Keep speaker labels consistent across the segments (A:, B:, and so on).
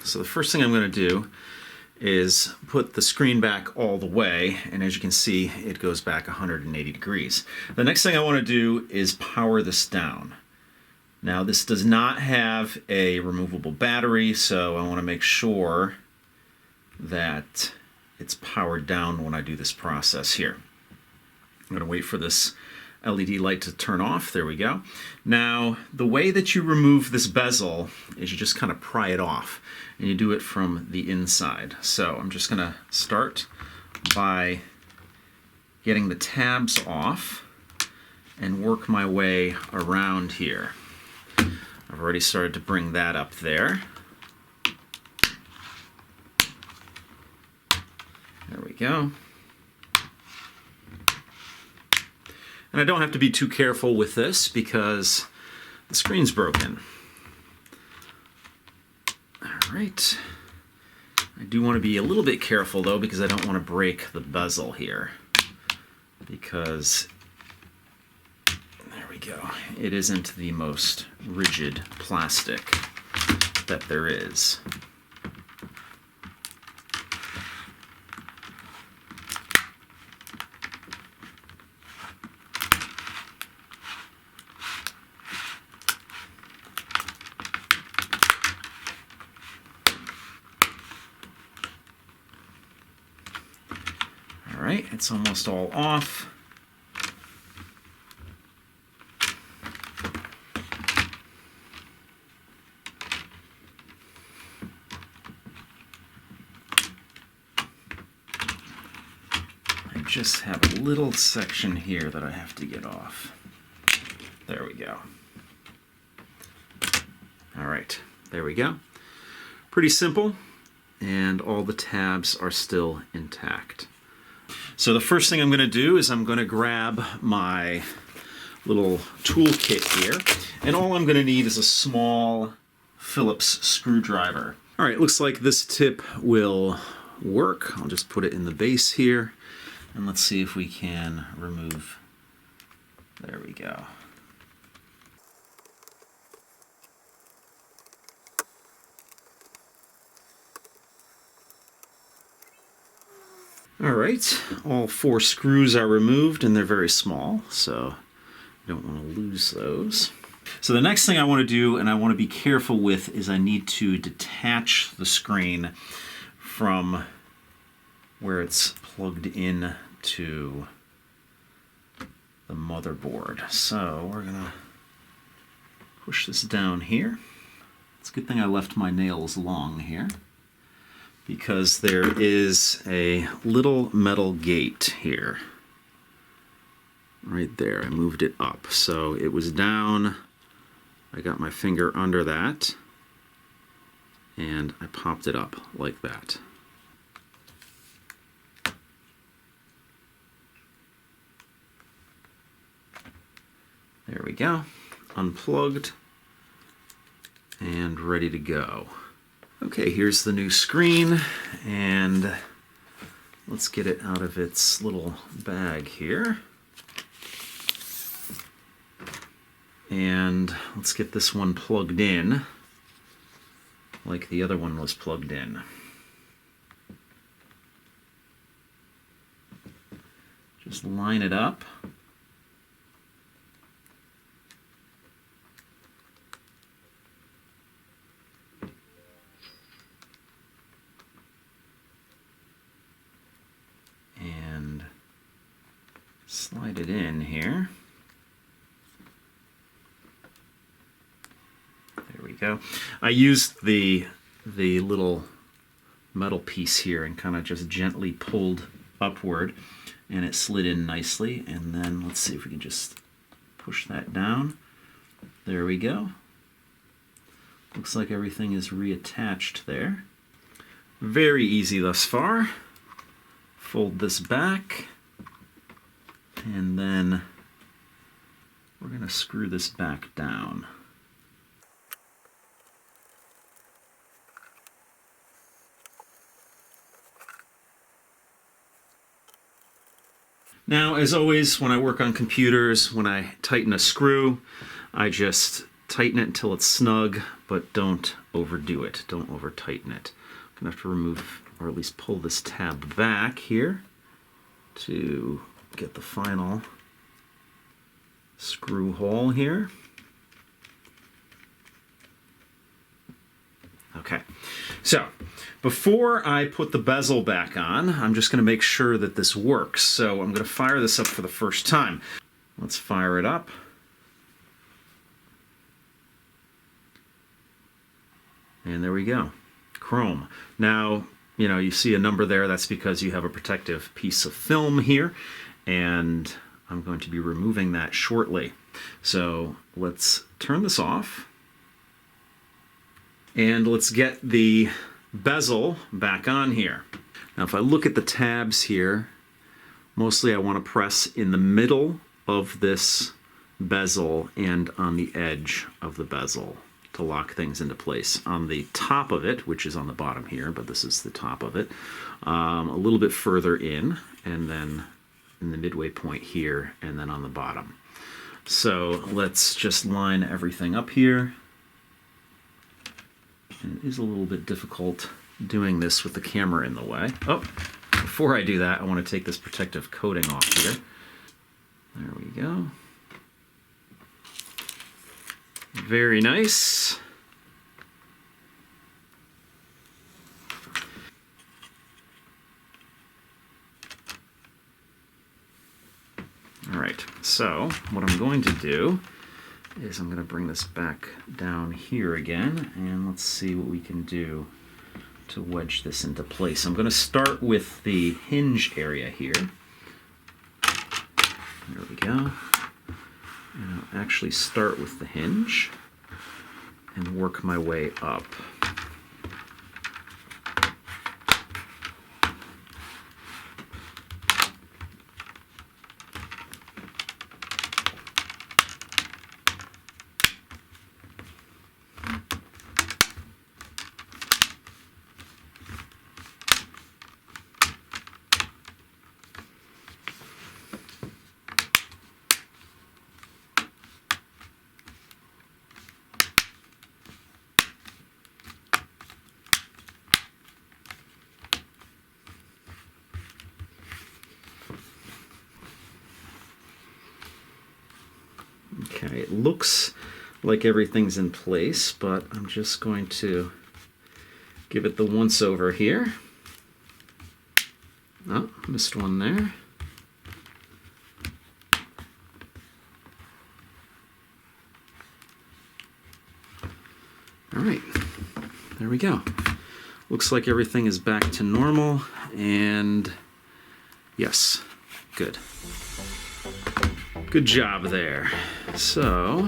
A: So the first thing I'm going to do is put the screen back all the way, and as you can see, it goes back 180 degrees. The next thing I want to do is power this down. Now this does not have a removable battery, so I want to make sure that it's powered down when I do this process here. I'm going to wait for this LED light to turn off. There we go. Now, the way that you remove this bezel is you just kind of pry it off, and you do it from the inside. So I'm just going to start by getting the tabs off and work my way around here. I've already started to bring that up there. There we go. And I don't have to be too careful with this because the screen's broken. All right. I do want to be a little bit careful though, because I don't want to break the bezel here. Because, there we go, it isn't the most rigid plastic that there is. All right, it's almost all off. I just have a little section here that I have to get off. There we go. All right, there we go. Pretty simple, and all the tabs are still intact. So the first thing I'm going to do is I'm going to grab my little toolkit here, and all I'm going to need is a small Phillips screwdriver. All right, looks like this tip will work. I'll just put it in the base here, and let's see if we can remove. There we go. All right, all 4 screws are removed, and they're very small, so you don't want to lose those. So the next thing I want to do, and I want to be careful with, is I need to detach the screen from where it's plugged in to the motherboard. So we're gonna push this down here. It's a good thing I left my nails long here, because there is a little metal gate here. Right there, I moved it up. So it was down, I got my finger under that, and I popped it up like that. There we go, unplugged and ready to go. Okay, here's the new screen, and let's get it out of its little bag here. And let's get this one plugged in like the other one was plugged in. Just line it up. And slide it in here. There we go. I used the little metal piece here and kind of just gently pulled upward, and it slid in nicely. And then let's see if we can just push that down. There we go. Looks like everything is reattached there. Very easy thus far. Fold this back, and then we're going to screw this back down. Now, as always, when I work on computers, when I tighten a screw, I just tighten it until it's snug, but don't overdo it. Don't over tighten it. I'm gonna have to remove, or at least pull this tab back here to get the final screw hole here. Okay, so before I put the bezel back on, I'm just going to make sure that this works. So I'm going to fire this up for the first time. Let's fire it up. And there we go, chrome. Now, you know, you see a number there. That's because you have a protective piece of film here, and I'm going to be removing that shortly. So let's turn this off. And let's get the bezel back on here. Now if I look at the tabs here, mostly I want to press in the middle of this bezel and on the edge of the bezel to lock things into place. On the top of it, which is on the bottom here, but this is the top of it, a little bit further in, and then in the midway point here, and then on the bottom. So let's just line everything up here. And it is a little bit difficult doing this with the camera in the way. Oh, before I do that, I want to take this protective coating off here. There we go. Very nice. All right, so what I'm going to do is I'm going to bring this back down here again, and let's see what we can do to wedge this into place. I'm going to start with the hinge area here. There we go. And I'll actually start with the hinge and work my way up. Okay, it looks like everything's in place, but I'm just going to give it the once over here. Oh, missed one there. All right, there we go. Looks like everything is back to normal, and yes, good. Good job there. So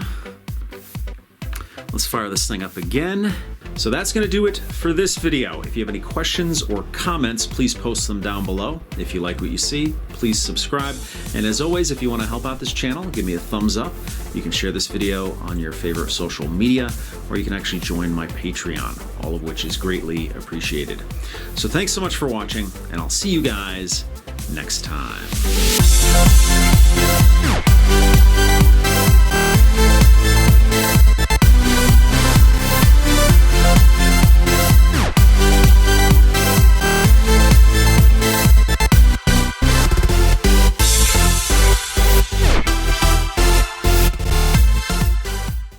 A: let's fire this thing up again. So that's going to do it for this video. If you have any questions or comments, please post them down below. If you like what you see, please subscribe. And as always, if you want to help out this channel, give me a thumbs up. You can share this video on your favorite social media, or you can actually join my Patreon, all of which is greatly appreciated. So thanks so much for watching, and I'll see you guys next time.